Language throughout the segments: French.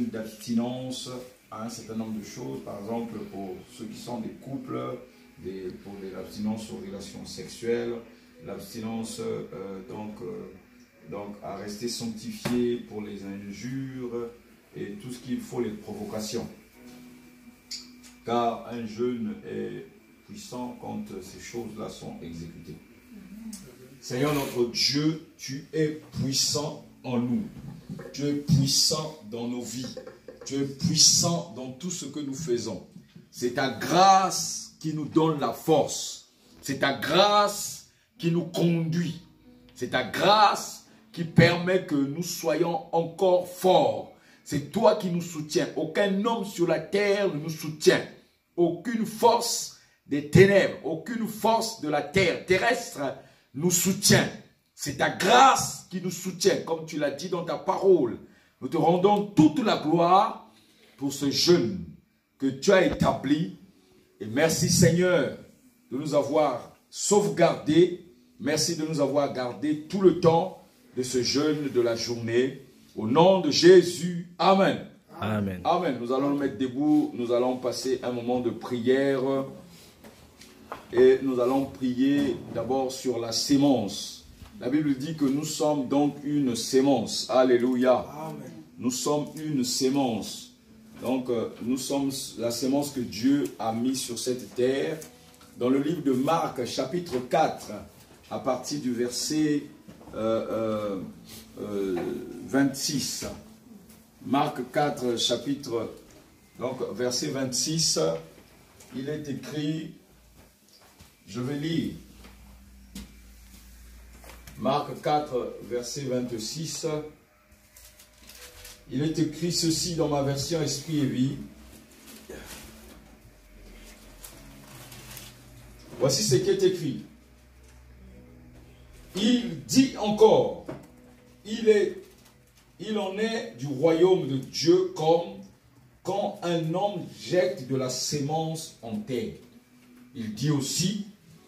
d'abstinence à un certain nombre de choses, par exemple pour ceux qui sont des couples, pour l'abstinence aux relations sexuelles, l'abstinence donc à rester sanctifié pour les injures et tout ce qu'il faut, les provocations. Car un jeûne est puissant quand ces choses-là sont exécutées. Seigneur notre Dieu, tu es puissant en nous. Tu es puissant dans nos vies. Tu es puissant dans tout ce que nous faisons. C'est ta grâce qui nous donne la force. C'est ta grâce qui nous conduit. C'est ta grâce qui permet que nous soyons encore forts. C'est toi qui nous soutiens. Aucun homme sur la terre ne nous soutient. Aucune force des ténèbres, aucune force de la terre terrestre nous soutient. C'est ta grâce qui nous soutient, comme tu l'as dit dans ta parole. Nous te rendons toute la gloire pour ce jeûne que tu as établi. Et merci Seigneur de nous avoir sauvegardés. Merci de nous avoir gardé tout le temps de ce jeûne de la journée. Au nom de Jésus, Amen. Amen. Amen. Nous allons nous mettre debout. Nous allons passer un moment de prière. Et nous allons prier d'abord sur la sémence. La Bible dit que nous sommes donc une sémence. Alléluia. Amen. Nous sommes une sémence. Donc nous sommes la sémence que Dieu a mise sur cette terre. Dans le livre de Marc, chapitre 4, à partir du verset 26. Marc 4, chapitre, donc verset 26, il est écrit, je vais lire, Marc 4, verset 26, il est écrit ceci dans ma version Esprit et Vie. Voici ce qui est écrit. Il dit encore, il en est du royaume de Dieu comme quand un homme jette de la sémence en terre. Il dit aussi,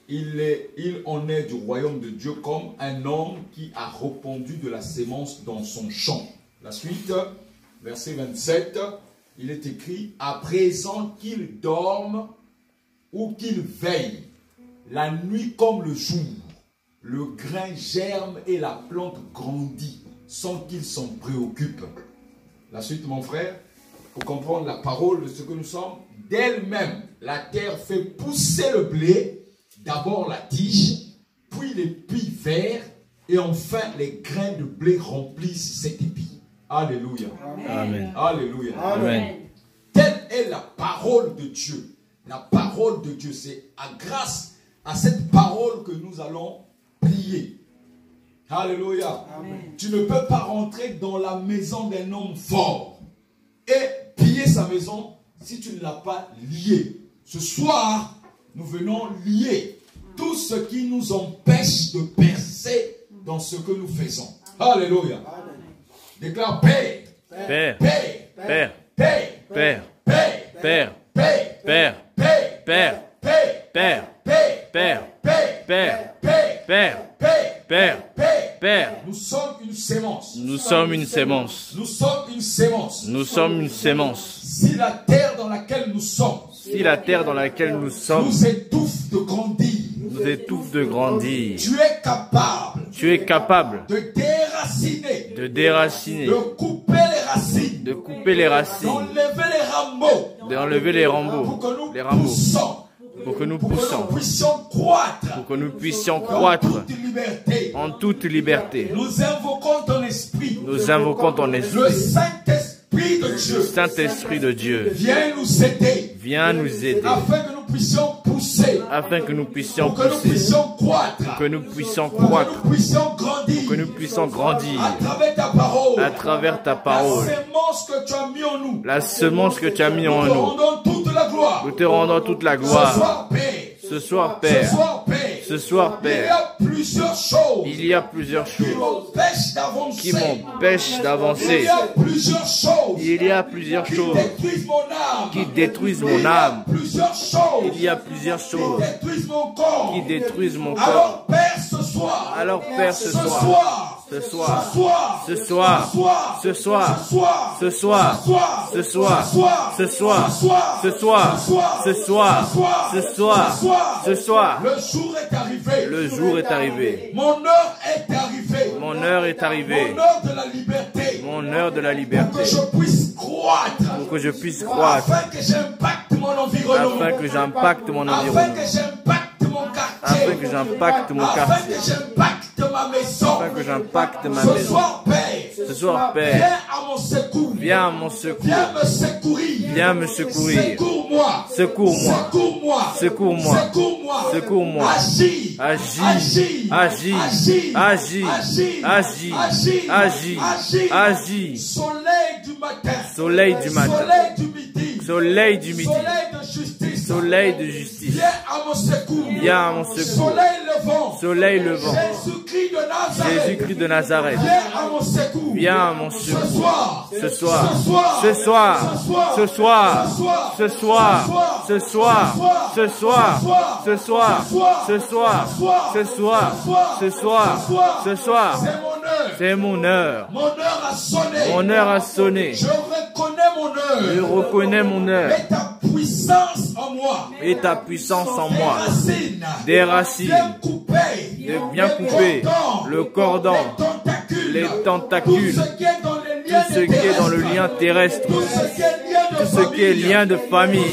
il en est du royaume de Dieu comme un homme qui a répandu de la sémence dans son champ. La suite, verset 27, il est écrit, à présent qu'il dorme ou qu'il veille, la nuit comme le jour, le grain germe et la plante grandit sans qu'il s'en préoccupe. La suite, mon frère, pour comprendre la parole de ce que nous sommes, d'elle-même, la terre fait pousser le blé, d'abord la tige, puis les pis verts, et enfin les grains de blé remplissent cet épi. Alléluia. Amen. Alléluia. Amen. Telle est la parole de Dieu. La parole de Dieu, c'est grâce à cette parole que nous allons prier. Alléluia. Amen. Tu ne peux pas rentrer dans la maison d'un homme fort et piller sa maison si tu ne l'as pas lié. Ce soir, nous venons lier tout ce qui nous empêche de percer dans ce que nous faisons. Alléluia. Amen. Déclare paix. Père, Paix. Père, Paix. Père, Paix. Père, Paix. Père, Paix. Père, Paix. Père, Paix. Père, Paix. Père, Paix. Père, Paix. Père, Paix. Père. Nous sommes une sémence. Nous sommes une sémence. Nous sommes une sémence. Nous sommes une sémence. Si la terre dans laquelle nous sommes Si la terre dans laquelle nous sommes nous étouffe de grandir, nous étouffe de grandir, tu es capable tu es capable de déraciner, de déraciner, de couper les racines, de couper les racines, d'enlever les rameaux, d'enlever les pour rameaux, que nous les rameaux, poussons, pour que nous pour que nous poussons, puissions croître pour que nous puissions dans croître toute liberté. en toute liberté. Nous invoquons ton esprit, Nous invoquons ton le esprit, Saint-Esprit de le Dieu. Saint-Esprit de Dieu. Viens nous aider Viens nous aider afin que nous puissions pousser, afin que nous puissions pour que nous pousser, puissions croître, que nous puissions pour que croître, nous puissions grandir que nous puissions grandir à travers ta parole, à travers ta la parole. sémence que tu as mis en nous. La semence que tu as mis en Nous te nous. rendons toute la gloire. Nous te rendons toute la Ce gloire. soir, Père. Ce soir, Ce Père. soir, Père. Ce soir, Il y Père. a plusieurs choses Il y a plusieurs qui choses m'empêchent d'avancer. qui m'empêchent Il d'avancer. y a plusieurs choses Il y a plusieurs qui choses détruisent mon âme. qui détruisent Il mon y a âme. plusieurs choses Il y a plusieurs qui choses détruisent mon corps. qui détruisent mon corps. Alors, Père, ce soir, Alors, Père, ce ce soir, soir, ce soir, ce soir, ce soir, ce soir, ce soir, ce soir, ce soir, ce soir, ce soir, ce soir. Le jour est arrivé. Le jour est arrivé. Mon heure est arrivée. Mon heure est arrivée. Mon heure de la liberté. Mon heure de la Pour liberté. que je puisse croître. Pour que je puisse croître. Afin que j'impacte mon environnement. Afin que j'impacte mon Afin environnement. que j'impacte mon quartier. Afin que j'impacte mon Afin quartier. que j'impacte ma maison. Afin que j'impacte ma Ce maison. soir, Père. Ce soir, Père, Viens à mon secours. viens à mon secours. Viens me secourir. Viens me secourir. Secours-moi. Secours-moi. Secours-moi. Secours-moi. Secours-moi. Secours-moi. Agis. Agis. Agis. Agis. Agis. Agis. Agis. Soleil du matin. Soleil du matin. Soleil du midi. Soleil du midi. Soleil de justice. Soleil de justice. Viens à mon secours. Viens à mon secours. Soleil levant. Soleil levant. Jésus-Christ de Nazareth. Jésus-Christ de Nazareth. Viens à mon secours. Viens à mon Ce secours. soir. Ce soir. Ce Ce soir. Ce soir. Ce soir. Ce soir. Ce soir. Ce soir. Ce soir. Ce soir. Ce soir. Ce soir. C'est mon heure. C'est mon heure. Mon heure a sonné. Mon heure a sonné. Je reconnais mon heure. Je reconnais mon heure. Et ta puissance en moi. Et ta puissance en Des moi. racines. Des racines. Bien coupées. De bien couper le cordon, les tentacules, tout ce qui est dans les liens tout ce qui est dans le lien terrestre, tout ce qui est lien de tout ce qui est lien de famille,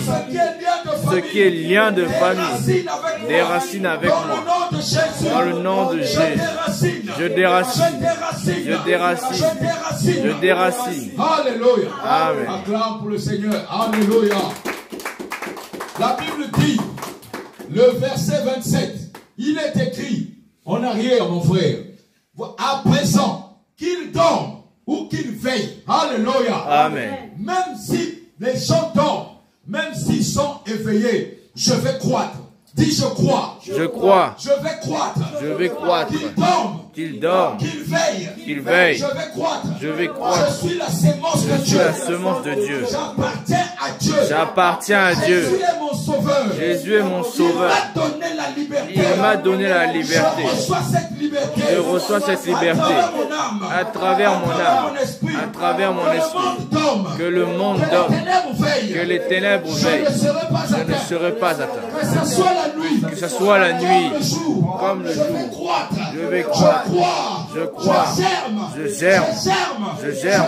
tout ce qui est lien de famille, des racines avec moi. Dans le nom de Jésus, je déracine, je déracine, je déracine. Alléluia. Amen. Acclame pour le Seigneur. Alléluia. La Bible dit, le verset 27, il est écrit en arrière, mon frère, à présent, qu'il dorme ou qu'il veille. Alléluia. Amen. Même si les gens dorment, même s'ils sont éveillés, je vais croître. Dis, je crois. Je crois, Je vais croître. je vais croître, Qu'il dorme. qu'il dorme, Qu'il veille. qu'il veille. Je vais croître. Je vais croître. Je suis la sémence de Je suis Dieu. la semence de Dieu. J'appartiens à Dieu. J'appartiens à Dieu. Jésus est mon sauveur. Jésus est mon sauveur. Il m'a donné la liberté. Il m'a donné la liberté. Je reçois cette liberté. Je reçois cette liberté À travers mon âme. à travers mon esprit, que le monde dorme, que les ténèbres veillent. Je ne serai pas atteint. Que ce soit la nuit. Que ce soit la nuit, comme le Je vais jour. croître. Je vais croître. Je Je crois. germe. Je germe. Je Je germe.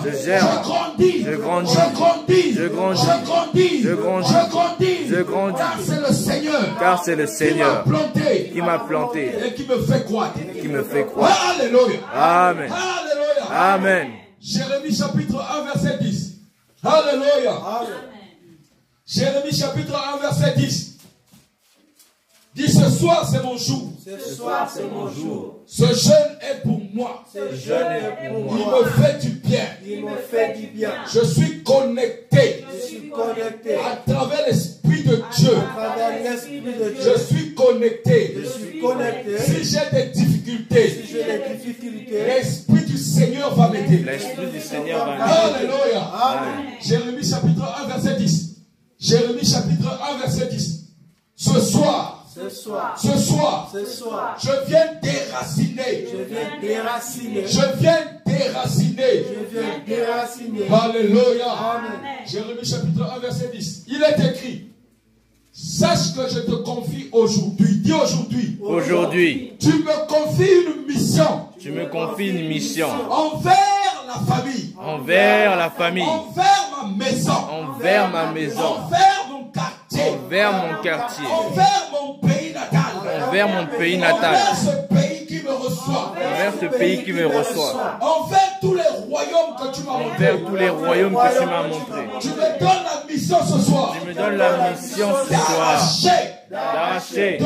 Je germe. Je grandis. Je grandis. Je grandis. Je grandis. Je grandis. Je grandis. Je grandis. Je grandis. Car c'est le Seigneur. Car c'est le Seigneur Qui m'a planté. qui m'a planté, Et qui me fait croître. qui me fait croire. Alléluia. Amen. Alléluia. Amen. Jérémie chapitre 1 verset 10. Alléluia. Jérémie chapitre 1 verset 10. Dis, ce soir c'est mon jour. Ce soir, c'est mon jour. Ce jeûne est pour moi. Ce jeûne est pour Il moi. me fait du bien. Il me fait du bien. Je suis connecté Je suis connecté à travers l'Esprit de Dieu. à travers l'Esprit de Je Dieu. suis connecté. Je suis connecté. Si j'ai des difficultés, Si j'ai des difficultés, l'Esprit du Seigneur va m'aider. L'Esprit du Seigneur va nous. Alléluia. Amen. Jérémie chapitre 1 verset 10. Jérémie chapitre 1 verset 10. Ce soir, ce soir, ce soir, ce soir, je viens déraciner. je viens déraciner. Je viens déraciner. Je viens déraciner. Alléluia. Amen. Jérémie chapitre 1 verset 10. Il est écrit, sache que je te confie aujourd'hui. Dis aujourd'hui. Aujourd'hui, Tu me confies une mission tu me confies une mission envers la famille, envers la famille, envers ma maison, envers ma maison, envers mon quartier, envers mon quartier, envers mon pays natal, envers mon pays natal, envers ce pays qui me reçoit, envers ce pays qui me reçoit, envers tous les royaumes que tu m'as envers montrés. tous les royaumes que tu m'as montrés. Tu me donnes la mission ce soir Tu me donnes la mission ce soir d'arracher, d'arracher,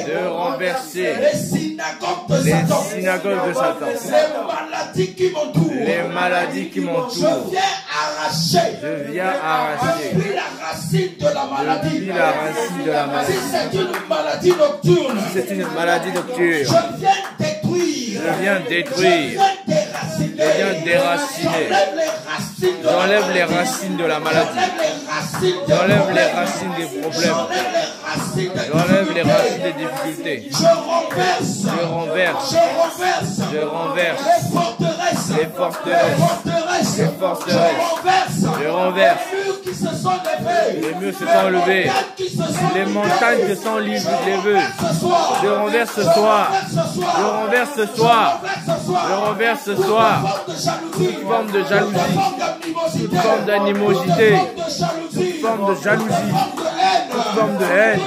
de renverser les synagogues de les Satan, synagogues de Satan, les maladies qui m'entourent. les maladies qui Je m'entourent. viens arracher Je viens arracher depuis la racine de la maladie. depuis la racine de la Si maladie. c'est une maladie nocturne, C'est une maladie nocturne. je viens détruire. Je viens détruire. Je Je viens déraciner. J'enlève les racines de la maladie. J'enlève les racines des problèmes. racines des J'enlève les racines des difficultés. difficultés. Je renverse. Je renverse. Je renverse. Je renverse. Les forteresses. Les forteresses. Les forteresses. Je renverse. Je renverse. Les murs qui se sont levés. Les murs se sont levés. Les montagnes se sont levées. Je renverse ce soir. Je renverse ce soir. Je renverse ce soir. Toute forme de jalousie. Toute forme d'animosité. Toute forme de jalousie. Toute forme de haine.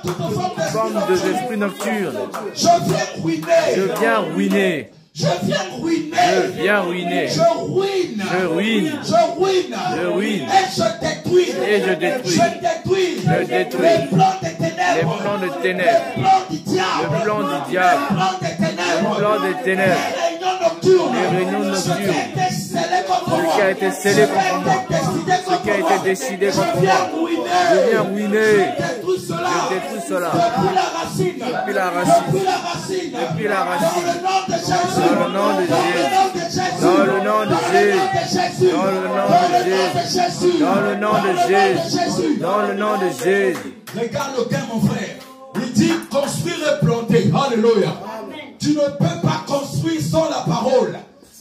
Toute forme d'esprit nocturne. Je viens ruiner. Je viens ruiner. Je viens ruiner. Je ruine. Je ruine. Je ruine. Je ruine. Et je détruis. Et je détruis. Je détruis. Je détruis. Les plans des ténèbres. Les plans de ténèbres. Les plans du diable. Le plan du diable. Les plans des ténèbres. Le plan des ténèbres. Les réunions nocturnes. Les réunions nocturnes. Ce qui a été scellé contre moi. Ce qui a été scellé contre moi. Ce qui a été décidé contre moi. Je viens ruiner. Je détruis cela. Je détruis cela. Depuis la racine. Depuis la racine. Depuis la racine. Depuis la racine. Dans le nom de Jésus. Dans le nom de Jésus. Dans le nom de Jésus. Dans le nom de Jésus. Dans le nom de Jésus. Regarde le gain, mon frère. Il dit construire et planter. Alléluia. Tu ne peux pas construire sans la parole.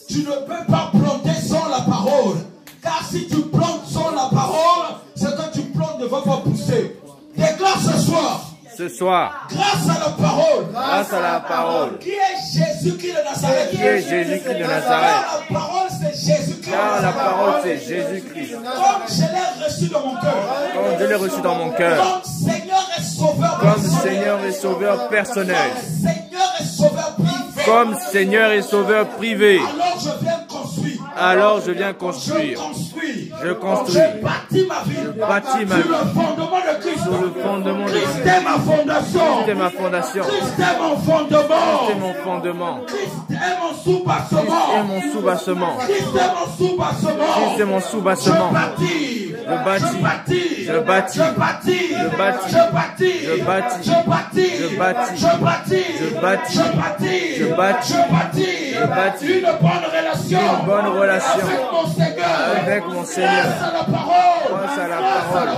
Tu ne peux pas planter sans la parole. Car si tu plantes sans la parole, ce que tu plantes ne va pas pousser. Déclare ce soir. Ce soir, Grâce à la parole. grâce à la parole, Qui est Jésus-Christ de Nazareth? qui est Jésus-Christ de Nazareth. La parole c'est Jésus-Christ. Car la parole c'est Jésus-Christ. Comme je l'ai reçu dans mon cœur. Comme je l'ai reçu dans mon cœur. Comme Seigneur et Sauveur Comme personnel. Seigneur et Sauveur personnel. Comme Seigneur et Sauveur privé. Comme Seigneur et Sauveur privé. Alors je viens construire. Alors je viens Je construire. construis. Je construis. Je bâtis ma vie. Je bâtis ma Sur vie. le fondement de Christ. Sur le fondement de Christ Christ. est ma fondation. C'est ma fondation. Christ est mon fondement. C'est mon fondement. Christ est mon Christ est sous-bassement. mon sous-bassement. Christ est mon sous-bassement. Christ est mon Je sous-bassement. bâtis. Je bâtis. Je bâtis. Je bâtis. Je bâtis. Je bâtis. Je bâtis. Je bâtis. Je bâtis. Je bâtis. Je bâtis. Je bâtis. Je bâtis. Je bâtis. Je bâtis. Une bonne relation. Une bonne relation avec mon Seigneur. avec mon Seigneur. Grâce à la parole. Grâce à la parole.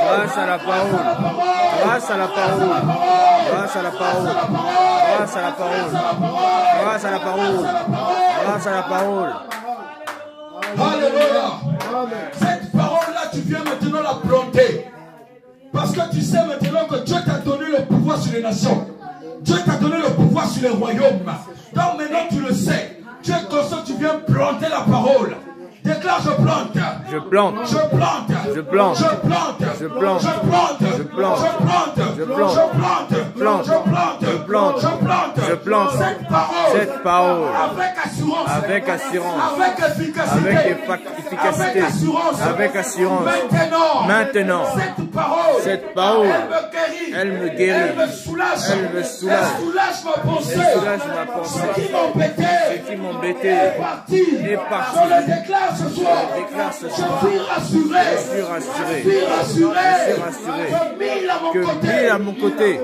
Grâce à la parole. Grâce à la parole. Grâce à la parole. Grâce à la parole. Grâce à la parole. Grâce à la parole. Alléluia. Cette parole-là, tu viens maintenant la planter. Parce que tu sais maintenant que Dieu t'a donné le pouvoir sur les nations. Dieu t'a donné le pouvoir sur les royaumes. Donc maintenant tu le sais. Tu es conscient, tu viens planter la parole. Déclare, je plante. Je plante. Je plante. Je plante. Je plante. Je plante. Je plante. Je plante. Je plante. Je plante. Je plante. Je plante. Je plante. Je plante. Je plante. Je plante. Cette parole. Cette parole. Avec assurance. Avec assurance. Avec efficacité. Avec efficacité. Avec assurance. Avec assurance. Maintenant. Cette parole. Elle me guérit. Elle me soulage. Elle me soulage. Elle soulage ma pensée. Elle soulage ma pensée. Ce qui m'embêtait. est parti. Est parti. Je le déclare ce soir. Je déclare ce soir. Je suis rassuré. Je suis rassuré. Je suis rassuré. Je suis rassuré. Que 1000 à mon côté. 10 000 à mon côté.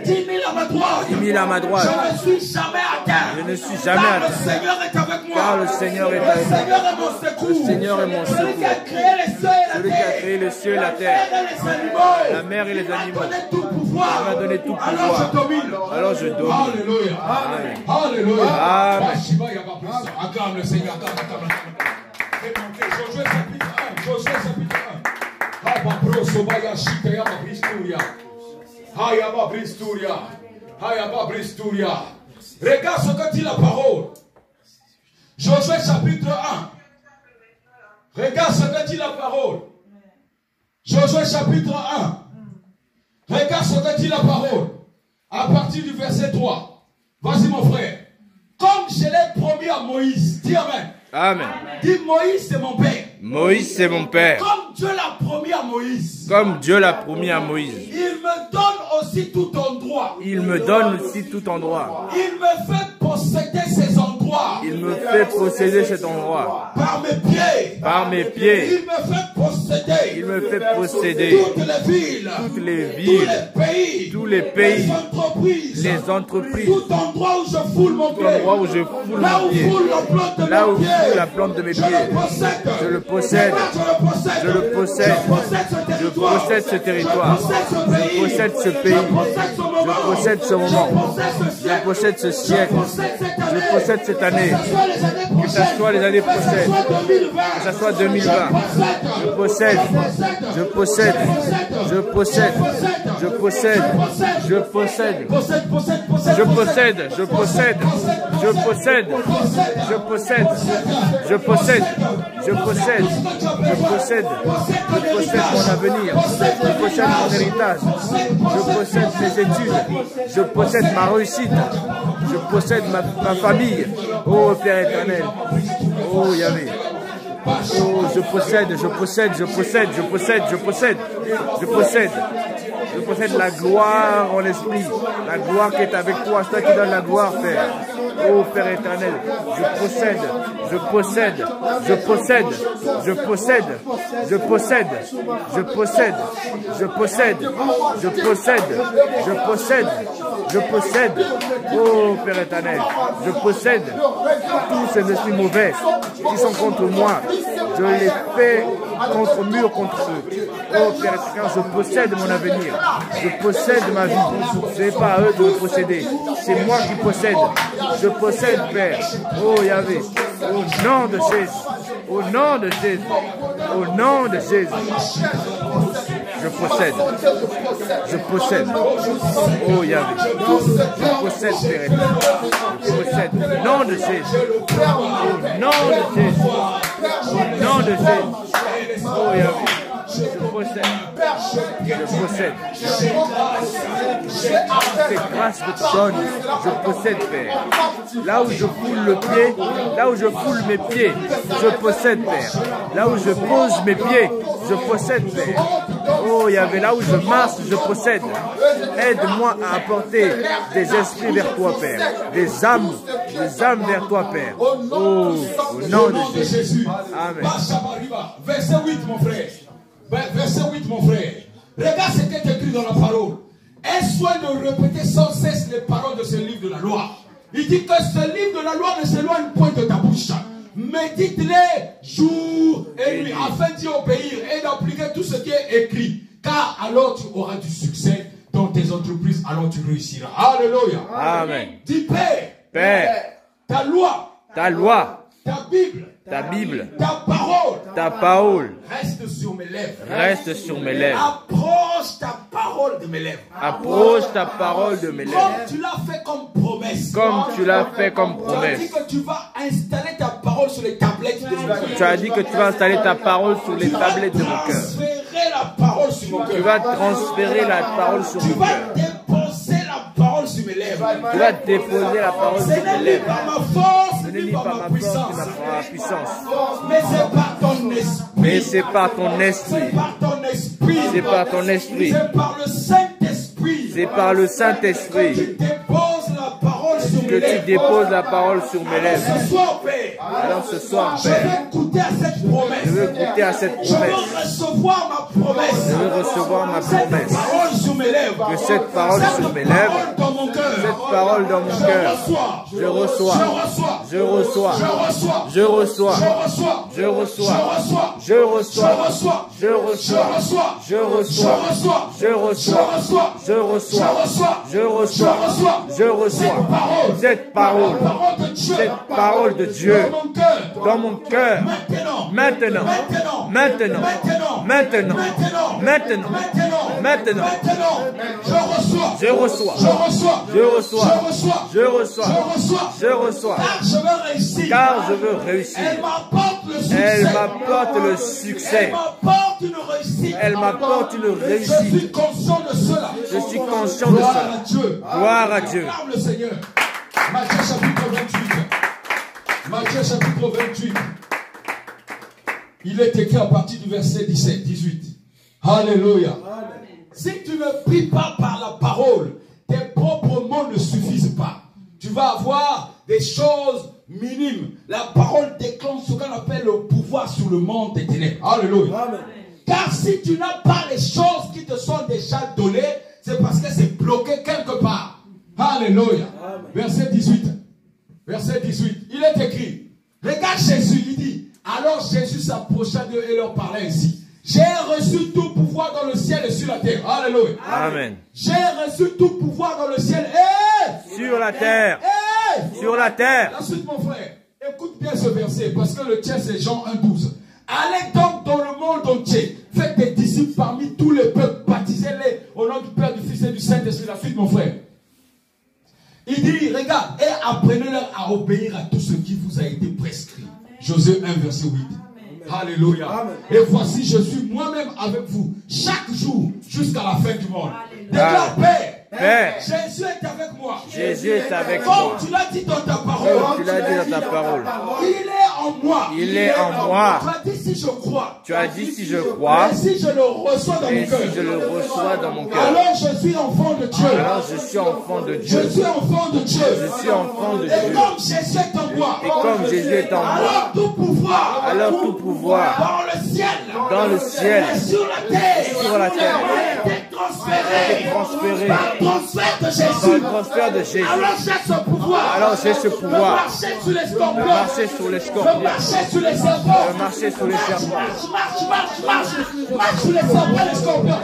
10 000 à ma droite. 10 000 à ma droite. Je ne suis jamais atteint. Je ne suis jamais Car le atteint. Seigneur est avec moi. Car le Seigneur est avec Le moi. Seigneur est mon secours. Le Seigneur est mon Celui qui a secours. créé les cieux et la Celui qui a terre. créé le ciel et la terre. La mer et les Il m'a animaux. donné tout pouvoir. Il m'a donné tout Alors pouvoir. je domine. Alors je domine. Alléluia. Amen. Alléluia. Amen. Acclame le Seigneur. Acclame. Josué chapitre 1. Josué chapitre 1. Habaprosobaya shitayama bristuria. Hayaba bristuria. Hayaba bristuria. Regarde ce que dit la parole. Josué chapitre 1. Regarde ce que dit la parole. Josué chapitre 1. Regarde ce que dit la parole. À partir du verset 3. Vas-y mon frère. Comme je l'ai promis à Moïse. Dis Amen. Amen. Dis Moïse c'est mon père. Moïse, c'est mon père. Comme Dieu l'a promis à Moïse. Comme Dieu l'a promis à Moïse. Il me donne aussi tout endroit. Il me donne aussi tout endroit. Il me fait posséder ces endroits. Il me fait posséder cet endroit. Par mes pieds. Par mes pieds. Il me fait posséder posséder. Il me fait posséder Toutes les villes. tous les pays, les entreprises. tout endroit où je foule mon pied. Là où foule la plante de mes pieds. Je le possède. Je le possède. Je possède ce territoire. Je possède ce pays. Je possède ce moment. Je possède ce siècle. Je possède cette année. Que ce soit les années prochaines. Que ce soit 2020. Je possède. Je possède. Je possède. Je possède. Je possède. Je possède. Je possède. Je possède. Je possède. Je possède. Je possède. Je possède. Je possède mon avenir. Je possède mon héritage. Je possède mes études. Je possède ma réussite. Je possède ma famille. Oh Père éternel. Oh Yahvé. Oh, je possède, je possède, je possède, je possède, je possède, je possède. Je possède la gloire en esprit. La gloire qui est avec toi. C'est toi qui donne la gloire, Père. Oh Père éternel, je possède, je possède, je possède, je possède, je possède, je possède, je possède, je possède, je possède, je possède. Oh Père éternel, je possède tous ces esprits mauvais qui sont contre moi. Je les fais contre mur, contre eux. Oh Père éternel, je possède mon avenir. Je possède ma vie. Ce n'est pas à eux de me posséder. C'est moi qui possède. Je possède, Père. Oh Yahvé. Au nom de Jésus. Au nom de Jésus. Au nom de Jésus. Je possède. Je possède. Oh Yahvé. Je possède, Père éternel. Je possède. Au nom de Jésus. Au nom de Jésus. Au nom de Jésus. Oh Yahvé. Je possède. Je possède. C'est grâce que tu donnes. Je possède, Père. Là où je foule le pied, là où je foule mes pieds, je possède, Père. Là où je pose mes pieds, je possède, Père. Oh, Yahvé, là où je marche, je possède. Aide-moi à apporter des esprits vers toi, Père. Des âmes vers toi, Père. Oh, au nom de Jésus. Amen. Verset 8, mon frère. Verset 8, mon frère. Regarde ce qui est écrit dans la parole. Aie soin de répéter sans cesse les paroles de ce livre de la loi. Il dit que ce livre de la loi ne s'éloigne point de ta bouche. Médite-les jour et nuit afin d'y obéir et d'appliquer tout ce qui est écrit. Car alors tu auras du succès dans tes entreprises, alors tu réussiras. Alléluia. Amen. Dis Père. Père. Ta loi. Ta loi. Ta Bible. Ta Bible. Ta parole. Ta parole. Reste sur mes lèvres. Reste sur mes lèvres. Approche ta parole de mes lèvres. Approche ta parole de mes lèvres. Comme tu l'as fait comme promesse. Comme tu l'as fait comme Tu as promesse. dit que tu vas installer ta parole sur les tablettes de mon cœur. Tu as dit que tu vas installer ta parole sur les tablettes de mon cœur. Transférer la parole sur mon cœur. Tu vas transférer la parole sur Tu mon vas cœur. déposer la parole sur mes lèvres. Tu vas déposer la parole Ce sur mes n'est ni lèvres. par ma force, Ce n'est ni ni par par ma ma force, puissance. ni par ma puissance. Mais c'est par ton esprit. Mais c'est par ton esprit. C'est par ton esprit. C'est par ton esprit. C'est par le Saint-Esprit. C'est par le Que Saint-Esprit tu déposes la parole sur mes que lèvres. tu déposes la parole sur mes lèvres. Ce soir, Père, Alors ce soir, je Père, vais goûter à cette promesse. je veux goûter à cette Je veux promesse. recevoir ma promesse. Je veux recevoir ma Cette promesse. parole sur mes lèvres. Que cette parole sur mes lèvres, Cette parole dans mon cœur. cette parole dans mon cœur, Je reçois. je reçois, Je reçois. je reçois, Je reçois. je reçois, Je reçois. je reçois, je reçois, je reçois, je reçois, je reçois, je reçois cette parole, cette parole de Dieu dans mon cœur, maintenant, maintenant, maintenant, maintenant, maintenant, je reçois, je reçois, je reçois, je reçois, car je veux réussir. Elle m'apporte le succès. Elle m'apporte une réussite. Je suis conscient de cela. Je suis conscient de cela. Gloire à Dieu. Acclame le Seigneur. Matthieu chapitre 28. Matthieu chapitre 28. Il est écrit à partir du verset 17, 18. Alléluia. Si tu ne pries pas par la parole, tes propres mots ne suffisent pas. Tu vas avoir des choses minimes. La parole déclenche ce qu'on appelle le pouvoir sur le monde des ténèbres. Alléluia. Car si tu n'as pas les choses qui te sont déjà données, c'est parce que c'est bloqué quelque part. Alléluia. Verset 18. Verset 18. Il est écrit. Regarde Jésus, il dit. Alors Jésus s'approcha d'eux et leur parlait ainsi. J'ai reçu tout pouvoir dans le ciel et sur la terre. Alléluia. Amen. J'ai reçu tout pouvoir dans le ciel et sur la terre. Sur la terre. Ensuite, mon frère, écoute bien ce verset, parce que le tien c'est Jean 1,12. Allez donc dans le monde entier, faites des disciples parmi tous les peuples, baptisez-les au nom du Père, du Fils et du Saint-Esprit. La suite, mon frère. Il dit, regarde, et apprenez-leur à obéir à tout ce qui vous a été prescrit. Josué 1, verset 8. Alléluia. Amen. Et voici, je suis moi-même avec vous chaque jour jusqu'à la fin du monde. Déclare Père. Père. Jésus est avec moi. Jésus est avec moi. moi. Comme tu l'as dit dans ta parole. Comme tu l'as dit dans ta parole. Il est en moi. Il est en moi. Tu as dit si je crois. Tu as dit si je crois. Et si je le reçois dans mon cœur. Si je le reçois dans mon cœur. Alors je suis enfant de Dieu. Alors je suis enfant de Dieu. Je suis enfant de Dieu. Je suis enfant de Dieu. Et comme Jésus est en moi. Et comme Jésus est en moi. Alors tout pouvoir. Alors tout pouvoir. Dans le ciel. Dans le ciel. Et sur la terre. Sur la terre. Est transféré. Transféré. Par le transfert de Jésus. Par le transfert de Jésus. Alors j'ai ce pouvoir. Alors j'ai ce pouvoir. Marcher sur les scorpions. Marcher sur les scorpions. Marcher sur les serpents. Marcher sur les serpents. Marche sur les serpents et les scorpions.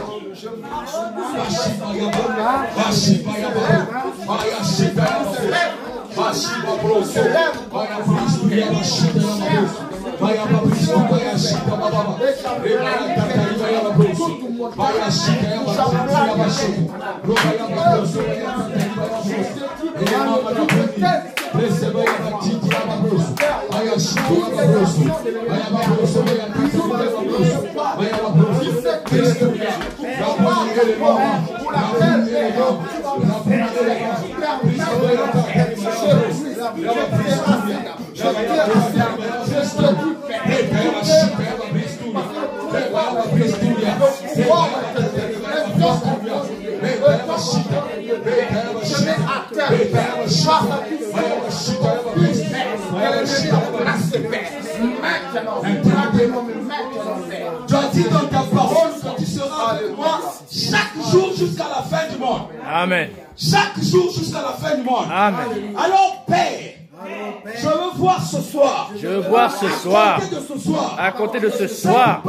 Tu as dit dans ta parole que tu seras avec moi chaque jour jusqu'à la fin du monde. Amen. Chaque jour jusqu'à la fin du monde. Amen. Alors, Père, je veux voir ce soir. Je veux voir ce soir. À compter de ce soir.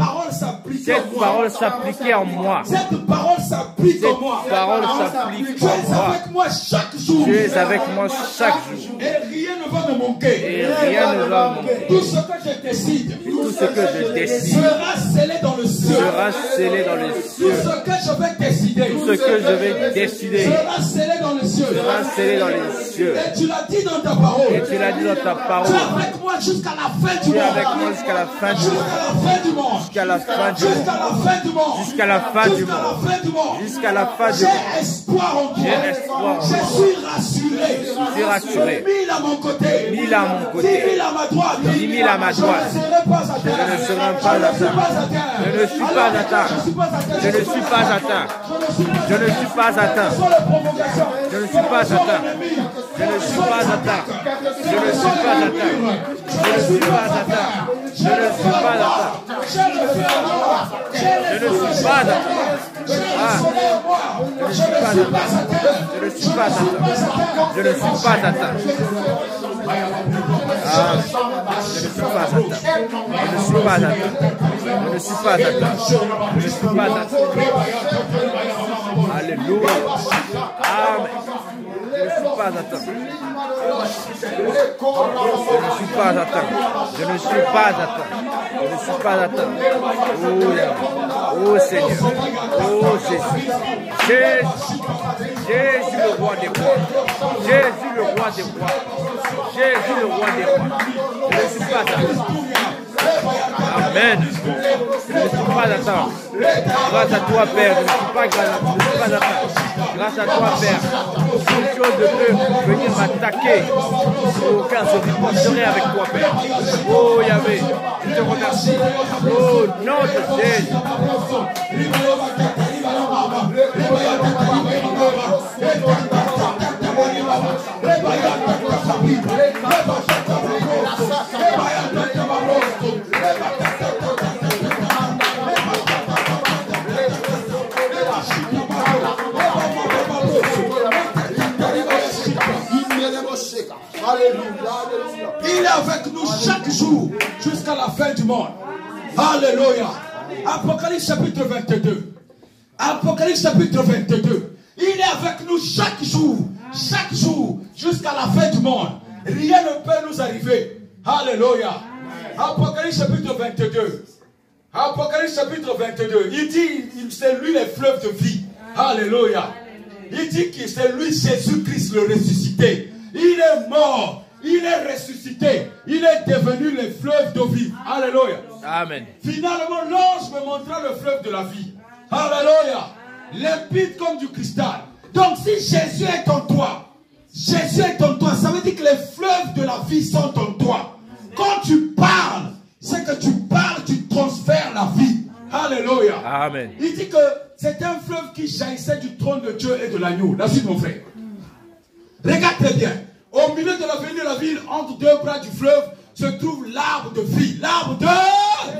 Cette parole s'appliquait en moi. Cette parole s'applique en moi. Cette parole s'applique Tu en es moi. avec moi chaque jour. Tu es avec moi chaque jour. Et rien ne va me manquer. Et rien ne va me manquer. Tout ce que je décide. Tout ce que je décide sera scellé dans le ciel. sera scellé dans les cieux. Tout ce que je vais décider. Tout ce que je vais décider sera scellé dans les cieux. sera scellé dans les cieux. Et tu l'as dit dans ta parole. Et tu l'as dit dans ta parole. Tu es avec moi jusqu'à la fin du Tu es monde. avec moi jusqu'à la fin du monde. Jusqu'à la fin du monde. Jusqu'à la fin du monde. Jusqu'à la fin du monde. Jusqu'à la fin du monde. Jusqu'à la fin du monde. Jusqu'à la fin du monde. J'ai espoir en Dieu. J'ai espoir en Je Dieu. suis rassuré. Je suis rassuré. 1000 à mon côté. 1000 à mon côté. 10 000 à ma droite. 10 000 à ma droite. Je ne serai pas atteint. Je ne serai pas atteint. Je ne suis pas atteint. Je ne suis pas atteint. Je ne suis pas atteint. Je ne suis pas atteint. Je ne suis pas atteint. Je ne suis pas atteint. Je ne suis pas atteint. Je ne suis pas atteint. Je ne suis pas atteint. Ah. Je ne suis pas atteint. Je ne suis pas atteint. Je ne suis pas atteint. Ah. Je ne suis pas atteint. Je ne suis pas atteint. Je ne suis pas atteint. Je ne suis pas atteint. Alléluia. Amen. Je ne suis pas atteint. Je ne suis pas atteint. Je ne suis pas atteint. Je ne suis pas atteint. Oh Seigneur. Oh Jésus. Jésus. Jésus le roi des rois. Jésus le roi des rois. Jésus le roi des rois. Je ne suis pas atteint. Amen. Je ne suis pas atteint. Grâce à toi, Père, je ne suis pas atteint. Grâce à toi, Père, toute chose peut venir m'attaquer. Aucun je serai avec toi, Père. Oh Yahvé, je te remercie. Oh nom de Jésus. Il est avec nous chaque jour jusqu'à la fin du monde. Alléluia. Apocalypse chapitre 22. Apocalypse chapitre 22. Il est avec nous chaque jour jusqu'à la fin du monde. Rien ne peut nous arriver. Alléluia. Apocalypse chapitre 22. Apocalypse chapitre 22. Il dit, c'est lui les fleuves de vie. Alléluia. Il dit que c'est lui Jésus-Christ le ressuscité. Il est mort. Il est ressuscité. Il est devenu le fleuve de vie. Alléluia. Amen. Finalement, l'ange me montra le fleuve de la vie. Alléluia. Limpide comme du cristal. Donc si Jésus est en toi, Jésus est en toi, ça veut dire que les fleuves de la vie sont en toi. Quand tu parles, c'est que tu parles, tu transfères la vie. Alléluia. Amen. Il dit que c'est un fleuve qui jaillissait du trône de Dieu et de l'agneau. La suite, mon frère. Regarde très bien. Au milieu de l'avenue de la ville, entre deux bras du fleuve, se trouve l'arbre de vie. L'arbre de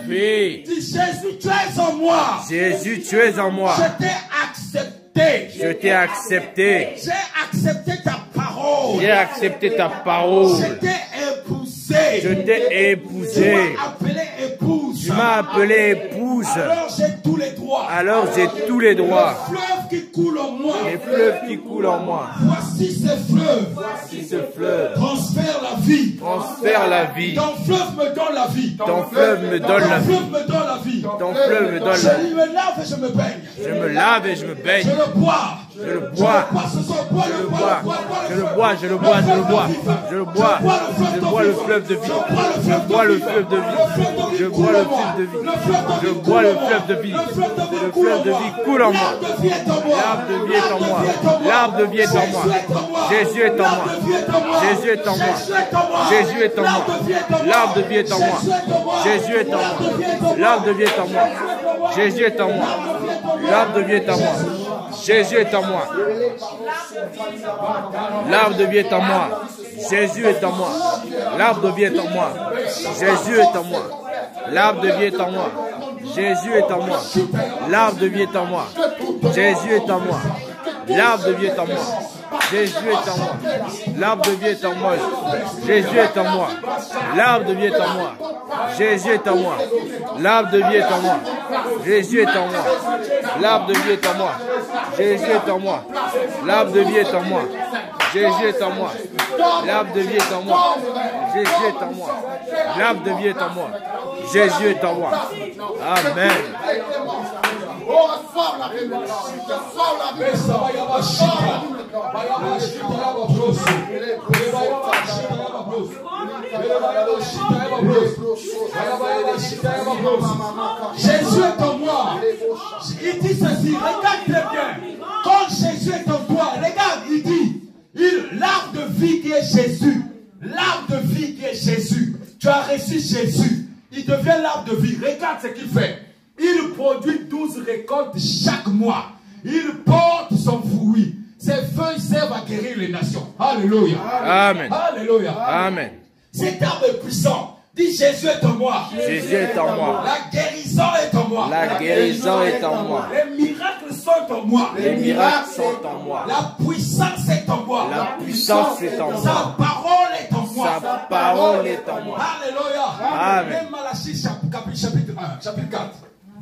vie. Dis Jésus, tu es en moi. Jésus, tu es en moi. Je t'ai accepté. Je t'ai accepté. J'ai accepté ta parole. J'ai accepté ta parole. Je t'ai épousé. Je t'ai épousé. Tu m'as appelé épouse. Tu m'as appelé épouse. Alors j'ai tous les droits. Alors j'ai tous les droits. Les fleuves qui coulent en moi. Les fleuves qui coulent en moi. Voici ces fleuves. Voici ce fleuve. Transfère la vie. Transfère la vie. Ton fleuve me donne la vie. Ton fleuve me donne la vie. Ton fleuve me donne la vie. Ton fleuve me donne la vie. Je me lave et je me baigne. Je me lave et je me baigne. Je le bois. Je le bois. Je le bois. Je le bois. Je le bois. Je le bois. Je le bois. Je bois le fleuve de vie. Je bois le fleuve de vie. Je bois le fleuve de vie. Je bois le fleuve de vie. Le fleuve de vie coule en moi. L'arbre de vie est en moi. L'arbre de vie est en moi. Jésus est en moi. Jésus est en moi. Jésus est en moi. L'arbre de vie est en moi. Jésus est en moi. L'arbre de vie est en moi. Jésus est en moi. L'arbre de vie est en moi. Jésus est en moi. L'arbre de vie est en moi. Jésus est en moi. L'arbre de vie est en moi. Jésus est en moi. L'arbre de vie est en moi. Jésus est en moi. L'arbre de vie est en moi. Jésus est en moi. L'arbre de vie est en moi. Jésus est en moi. L'arbre de vie est en moi. Jésus est en moi. L'arbre de vie est en moi. Jésus est en moi. L'arbre de vie est en moi. Jésus est en moi. L'arbre de vie est en moi. Jésus est en moi. L'arbre de vie est en moi. Jésus est en moi. L'arbre de vie est en moi. Jésus est en moi. L'arbre de vie est en moi. Jésus est en moi. Amen. Jésus est en moi. Il dit ceci, regarde très bien. Quand Jésus est en toi, regarde, il dit, l'arbre de vie qui est Jésus, l'arbre de vie qui est Jésus, tu as reçu Jésus, il devient l'arbre de vie. Regarde ce qu'il fait. Il produit 12 récoltes chaque mois. Il porte son fruit. Ses feuilles servent à guérir les nations. Alléluia. Amen. Alléluia. Amen. Cet arbre est puissant. Dis Jésus est en moi. Jésus est en moi. La guérison est en moi. La guérison est en moi. Les miracles sont en moi. Les miracles sont en moi. La puissance est en moi. La puissance est en moi. Sa parole est en moi. Sa parole est en moi. Alléluia. Amen. Même Malachie chapitre 1, chapitre 4.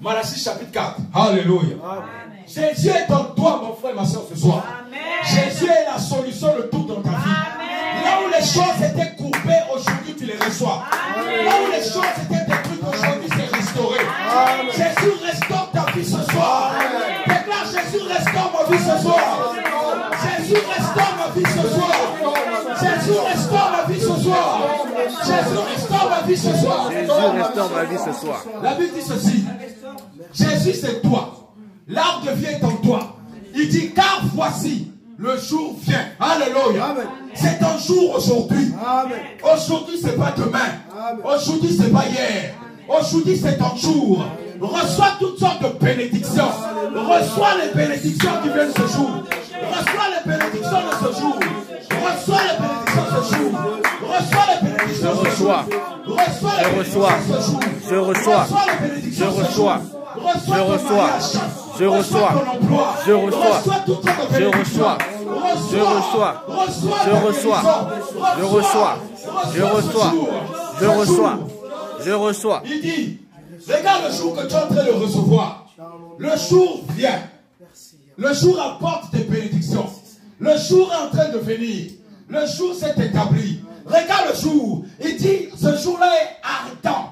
Malachie chapitre 4. Alléluia. Amen. Jésus est en toi, mon frère, ma soeur, ce soir. Amen. Jésus est la solution de tout dans ta vie. Amen. Là où les choses étaient coupées, aujourd'hui tu les reçois. Amen. Là où les choses étaient détruites, aujourd'hui c'est restauré. Amen. Jésus restaure ta vie ce soir. Déclare Jésus restaure ma vie ce soir. Jésus restaure ma vie ce soir. Jésus restaure ma vie ce soir. Jésus restaure ma vie ce soir. Jésus restaure ma vie ce soir. La Bible dit ceci. Jésus c'est toi. L'arbre de vie est en toi. Il dit car voici le jour vient. Alléluia. C'est un jour aujourd'hui. Aujourd'hui c'est pas demain. Aujourd'hui c'est pas hier. Aujourd'hui c'est un jour. Reçois toutes sortes de bénédictions. Reçois les bénédictions qui viennent ce jour. Reçois les bénédictions de ce jour. Reçois les bénédictions de ce jour. Reçois les bénédictions de ce jour. Je reçois. Je reçois. Je reçois. Je reçois. Je reçois. Je reçois. Je reçois. Je reçois. Je reçois. Je reçois. Je reçois. Je reçois. Je reçois. Il dit, regarde le jour que tu es en train de recevoir. Le jour vient. Le jour apporte tes bénédictions. Le jour est en train de venir. Le jour s'est établi. Regarde le jour. Il dit, ce jour-là est ardent.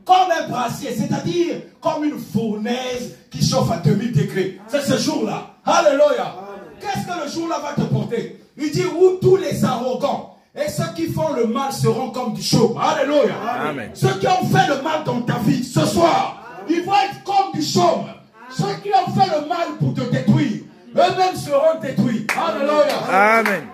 Comme un brassier, c'est-à-dire comme une fournaise qui chauffe à 2000 degrés. C'est ce jour-là. Alléluia. Qu'est-ce que le jour-là va te porter? Il dit, où tous les arrogants et ceux qui font le mal seront comme du chaume. Alléluia. Amen. Ceux qui ont fait le mal dans ta vie, ce soir, ils vont être comme du chaume. Ceux qui ont fait le mal pour te détruire, eux-mêmes seront détruits. Alléluia. Amen.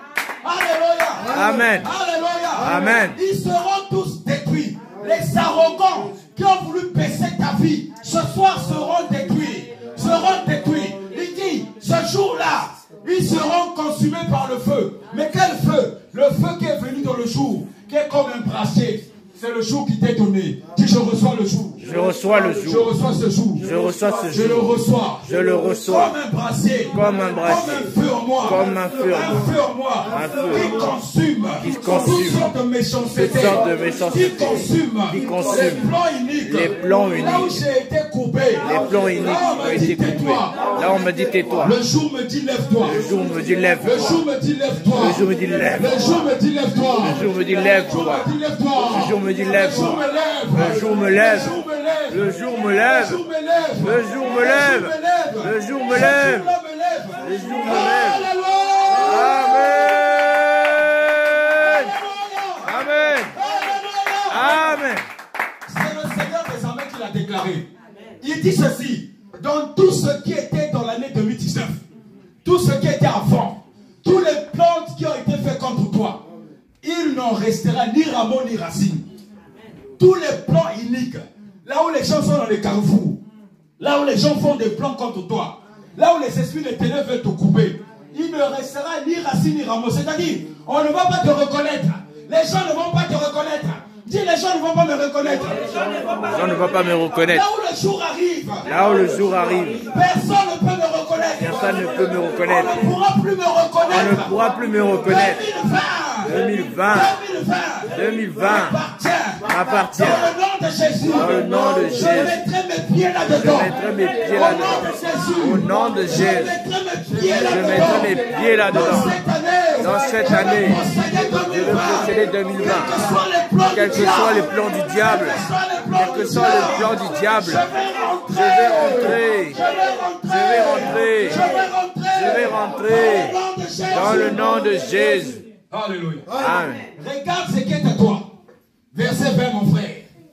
Alléluia. Amen. Alléluia. Amen. Ils seront tous détruits. Les arrogants qui ont voulu baisser ta vie, ce soir seront détruits. Seront détruits. Il dit, ce jour-là, ils seront consumés par le feu. Mais quel feu? Le feu qui est venu dans le jour, qui est comme un brassier. C'est le jour qui t'est donné. Dis, je reçois le jour. Je reçois le jour. Je reçois ce jour. Je reçois ce Je le jour. reçois. Je le reçois. Comme un brassier. Comme un brassier. Comme un feu en moi. Comme un feu en moi. Un feu en moi. Un feu. Qui consume. Qui consume. Toutes sortes de méchanceté. Toutes sortes de méchanceté. Qui consume. Qui consume. Les plans uniques. Les plans uniques. Là où j'ai été coupé. Les plans uniques ont été coupés. Là, on me dit tais-toi. Le jour me dit lève-toi. Le jour me dit Le lève-toi. jour me dit lève-toi. Le jour me dit lève. Le jour me dit lève-toi. Le jour me dit lève-toi. Le jour me dit lève-toi. Le jour me lève. Le jour me lève. Le jour me lève. Le jour me lève. Le jour me lève. Le jour me lève. Amen. Amen. Amen. C'est le Seigneur des armées qui l'a déclaré. Il dit ceci, dans tout ce qui était dans l'année 2019, tout ce qui était avant, tous les plans qui ont été faits contre toi, il n'en restera ni rameau ni racine. Tous les plans iniques, là où les gens sont dans les carrefours, là où les gens font des plans contre toi, là où les esprits des ténèbres veulent te couper, il ne restera ni racine ni rameau. C'est-à-dire, on ne va pas te reconnaître. Les gens ne vont pas te reconnaître. Dis, les gens ne vont pas me reconnaître. Les gens ne vont pas me reconnaître. Là où le jour arrive. Là où le jour arrive. Personne ne peut me reconnaître. Personne ne peut me reconnaître. On ne pourra plus me reconnaître. On ne pourra plus me reconnaître. 2020. 2020 m'appartient. Dans le nom de Jésus. Dans le nom de Jésus. Je mettrai mes pieds là-dedans. Je mettrai mes pieds là-dedans. Au nom de Jésus. Je mettrai mes pieds là-dedans. Dans cette année, je veux posséder 2020. Quels que soient les plans du diable, quels que soient les plans du diable, je vais rentrer. Je vais rentrer dans le nom de Jésus. Alléluia. Amen. Regarde ce qui est à toi. Verset 20, mon frère.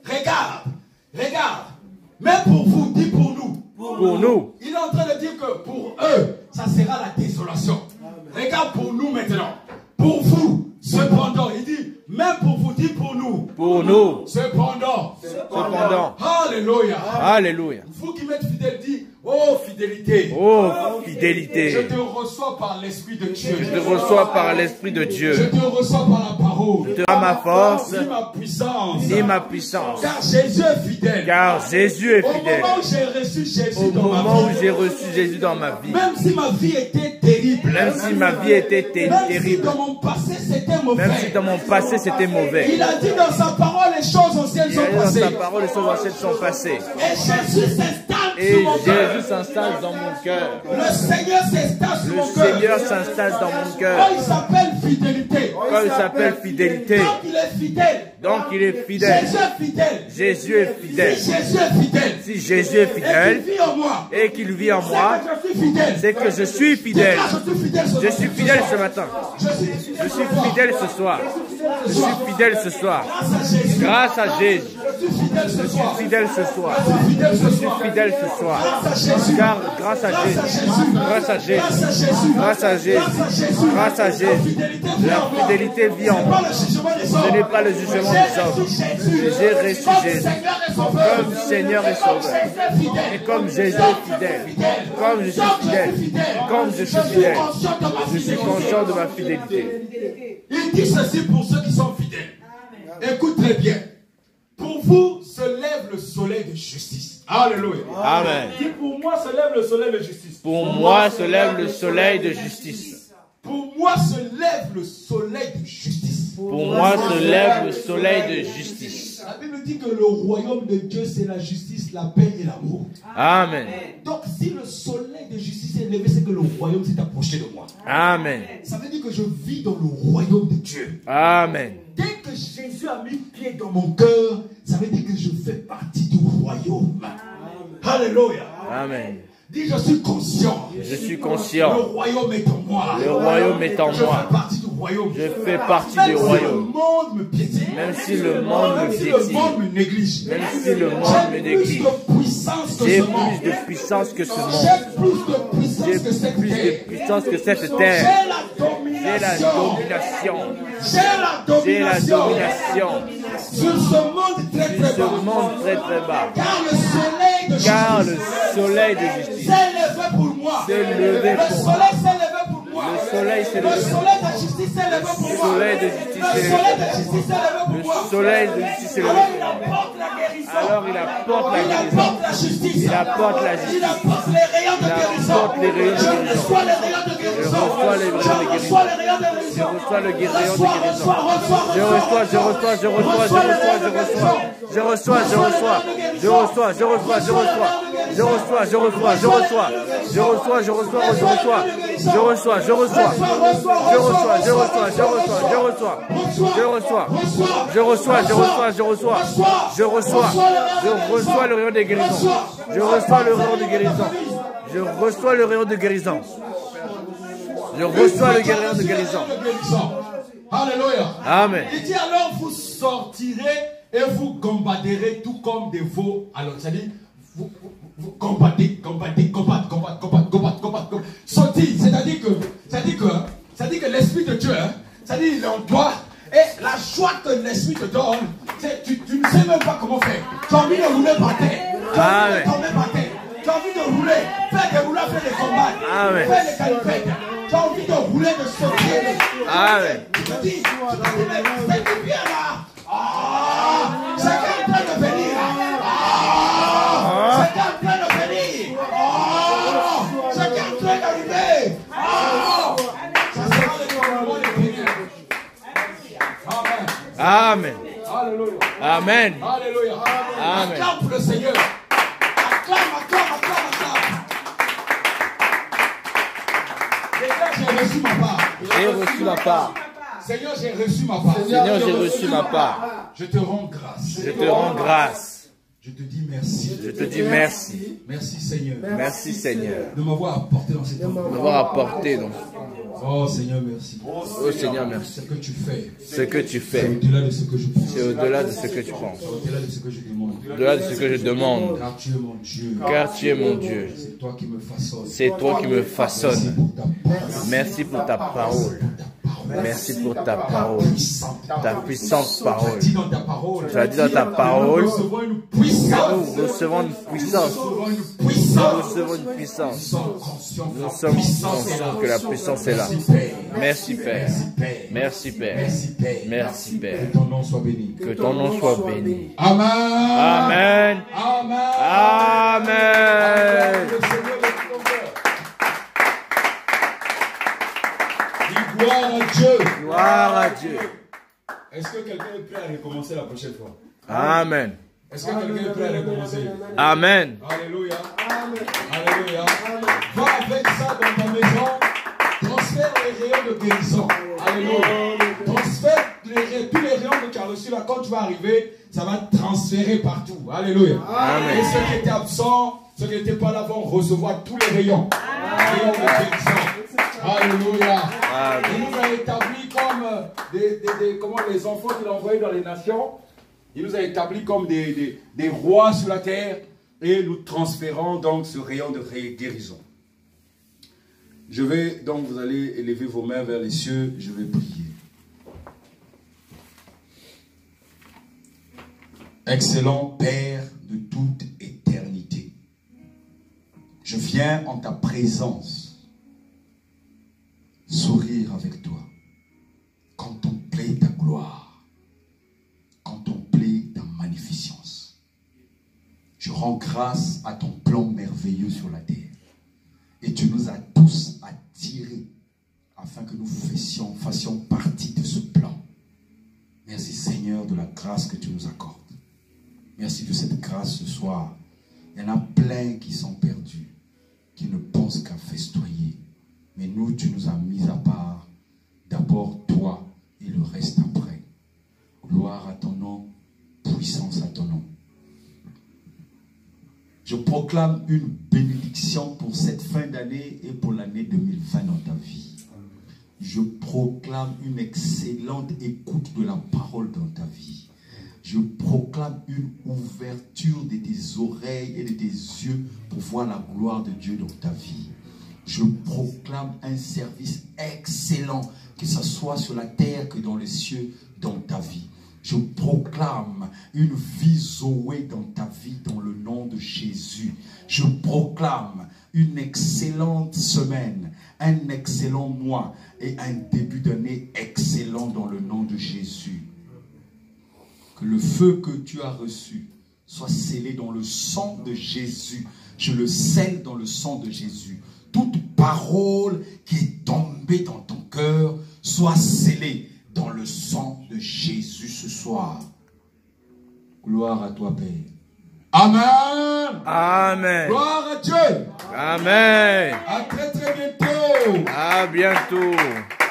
Regarde. Même pour vous, dit pour nous. Pour nous. Il est en train de dire que pour eux, ça sera la désolation. Regarde pour nous maintenant. Pour vous, cependant, il dit, même pour vous, dit pour nous. Pour nous. Cependant. Alléluia. Alléluia. Vous qui m'êtes fidèles, dit, oh fidélité. Oh fidélité. Je te reçois par l'Esprit de Dieu. Je te reçois par l'Esprit de Je Dieu. te reçois par la parole. Je te rends ma force Ni ma puissance. ni ma puissance. Car Jésus est fidèle. Car Jésus est Au fidèle. moment où j'ai reçu Jésus Au dans ma moment où vie, j'ai reçu Jésus dans ma vie, même si ma vie était terrible, même si ma vie était même si terrible, dans mon passé c'était mauvais, même si dans mon passé c'était mauvais, il a dit dans sa parole les choses anciennes il sont a dit dans passées. sa parole, les choses anciennes sont passées. Et Jésus s'installe Et sur mon cœur. Jésus s'installe dans mon cœur. Le Seigneur s'installe sur Le mon cœur. Seigneur s'installe dans mon Quand cœur. il s'appelle fidélité. Quand il s'appelle fidélité, Donc il est fidèle. donc il est fidèle. Jésus est fidèle. Jésus est fidèle. Si Jésus est fidèle. Si Jésus est Et fidèle qu'il vit en moi. et qu'il vit en moi, C'est que je suis fidèle. c'est que je suis fidèle. Je suis fidèle Je suis fidèle ce ce matin. Je suis Je suis fidèle ce soir. Je suis fidèle ce soir. Grâce à Jésus. Grâce à Jésus. Je suis fidèle ce soir. Fidèle ce soir. Je suis fidèle Je ce suis soir. fidèle ce soir. Grâce à Jésus. Car grâce à Jésus. Grâce à Jésus. Grâce à Jésus. Grâce à Jésus. Grâce à Jésus. La fidélité vit en moi. Ce n'est pas le jugement des hommes. J'ai reçu Jésus comme Seigneur et Sauveur. Et comme Jésus est fidèle. Comme je suis fidèle. Comme je suis fidèle. Je suis conscient de ma fidélité. Il dit ceci pour ceux qui sont fidèles. Écoute très bien. Pour vous se lève le soleil de justice. Alléluia. Amen. Dis pour moi se lève le soleil de justice. Pour moi se lève le soleil de justice. Pour moi se lève le soleil de justice. Pour moi se lève le soleil de justice. La Bible dit que le royaume de Dieu, c'est la justice, la paix et l'amour. Amen. Donc, si le soleil de justice est levé, c'est que le royaume s'est approché de moi. Amen. Ça veut dire que je vis dans le royaume de Dieu. Amen. Dès que Jésus a mis pied dans mon cœur, ça veut dire que je fais partie du royaume. Alléluia. Amen. Dis, je suis conscient. Je suis conscient. Le royaume est en moi. Le royaume est en Je moi. fais partie du royaume. Je fais partie du Même si le royaume. monde me piétine. Même si le monde Même me si le piétine. monde me néglige. Même si le monde me J'ai plus néglige. de puissance que J'ai ce monde. plus de puissance que ce monde. J'ai plus de puissance J'ai que cette plus terre. de puissance que cette J'ai terre. la J'ai la domination. domination. J'ai la J'ai la domination. domination Sur ce monde très sur très ce bas. monde très très bas. Car le soleil de Car le justice soleil de justice s'est levé pour moi. s'est levé Le pour moi. soleil s'est levé pour moi. Le soleil s'est Le levé. soleil de justice s'est levé pour Le moi. soleil de justice Le s'est soleil levé. de justice s'est levé pour Le moi. soleil de justice s'est Alors levé. il apporte la guérison. Alors il apporte la Il guérison. apporte la justice. Il apporte la Il justice. apporte les rayons de Il guérison. apporte les rayons de Je guérison. reçois les rayons de guérison. Je reçois les rayons de Je guérison. reçois les rayons de guérison. Je reçois le rayon de Reçois, guérison. reçois, Je reçois, je reçois, je reçois, je reçois, je reçois. Je reçois, je reçois. Je reçois, je reçois, je reçois. Je reçois, je reçois, je reçois. Je reçois, je reçois, je reçois. Je reçois, je reçois. Je reçois, je reçois, je reçois, je reçois. Je reçois. Je reçois, je reçois, je reçois. Je reçois. Je reçois le rayon de guérison. Je reçois le rayon de guérison. Je reçois le rayon de guérison. Je reçois le rayon de guérison. Alléluia. Amen. Il dit alors vous sortirez et vous combattrez tout comme des veaux. Alors, c'est-à-dire, vous combattez. Sortir, c'est-à-dire que l'Esprit de Dieu, c'est-à-dire il est en toi. Et la joie que l'Esprit te donne, tu ne sais même pas comment faire. Tu as envie de rouler par terre. Tu as envie de tomber par terre. Tu as envie de rouler, faire des roulades, faire des combats, Amen. faire des calipettes. Tu as envie de rouler, de sauter. Amen. Tu te dis, mais c'est du bien là. Ah, c'est en train de venir. Ah, c'est en train de venir. Ah, c'est en train d'arriver. Ah, ça sera le commandement de Péniel. Amen. Amen. Alléluia. Amen. Alléluia. Amen. Acclame pour le Seigneur. Acclame. J'ai reçu ma part. J'ai reçu ma part. Seigneur, j'ai reçu ma part. Seigneur, j'ai reçu ma part. Je te rends grâce. Je te rends grâce. Je te dis merci. Je te dis merci. Merci Seigneur. Merci Seigneur De m'avoir apporté dans cette de m'avoir apporté donc. Oh Seigneur, merci. Oh Seigneur, merci. Ce que tu fais, Ce que tu c'est fais, au-delà de ce que je pense. c'est au-delà de ce que tu penses. Au-delà de ce que je demande. Au-delà de ce que je demande. Car tu es mon Dieu. Car tu es mon Dieu. C'est toi qui me façonnes. C'est toi qui me Merci façonnes. pour ta parole. Merci pour ta parole. Merci pour ta parole. Ta puissante Tu as parole. dit dans ta parole. Tu as dit dans ta parole Nous recevons une puissance. nous recevons une puissance. Nous recevons une Nous puissance. recevons une puissance. Nous Nous sommes sommes conscients conscients que la puissance est là. Merci Père. Merci Père. Merci Père. Merci Père. Que ton nom soit béni. Que ton nom soit béni. Amen. Amen. Amen. Amen. Le Seigneur de tout mon cœur. Dis gloire à Dieu. Gloire à Dieu. Est-ce que quelqu'un est prêt à recommencer la prochaine fois? Amen. Est-ce que quelqu'un est prêt à recommencer? Amen. Alléluia. Alléluia. Va avec ça dans ta maison. Transfère les rayons de guérison. Alléluia. Transfère tous les rayons que tu as reçus là. Quand tu vas arriver, ça va transférer partout. Alléluia. Amen. Et ceux qui étaient absents, ceux qui n'étaient pas là vont recevoir tous les rayons. Rayons de guérison. Alléluia. Il nous a établis comme comment les enfants qu'il a envoyés dans les nations. Il nous a établis comme des rois sur la terre. Et nous transférons donc ce rayon de guérison. Je vais donc, vous allez élever vos mains vers les cieux. Je vais prier. Excellent Père de toute éternité, je viens en ta présence sourire avec toi, contempler ta gloire, contempler ta magnificence. Je rends grâce à ton plan merveilleux sur la terre. Et tu nous as tous attirés afin que nous fassions partie de ce plan. Seigneur, de la grâce que tu nous accordes. Merci de cette grâce ce soir. Il y en a plein qui sont perdus, qui ne pensent qu'à festoyer. Mais nous, tu nous as mis à part. D'abord toi et le reste après. Gloire à ton nom, puissance à ton nom. Je proclame une bénédiction pour cette fin d'année et pour l'année 2020 dans ta vie. Je proclame une excellente écoute de la parole dans ta vie. Je proclame une ouverture de tes oreilles et de tes yeux pour voir la gloire de Dieu dans ta vie. Je proclame un service excellent, que ce soit sur la terre que dans les cieux, dans ta vie. Je proclame une vie Zoé dans ta vie, dans le nom de Jésus. Je proclame une excellente semaine, un excellent mois et un début d'année excellent dans le nom de Jésus. Que le feu que tu as reçu soit scellé dans le sang de Jésus. Je le scelle dans le sang de Jésus. Toute parole qui est tombée dans ton cœur soit scellée dans le sang de Jésus ce soir. Gloire à toi, Père. Amen. Amen. Gloire à Dieu. Amen. À très très bientôt. À bientôt.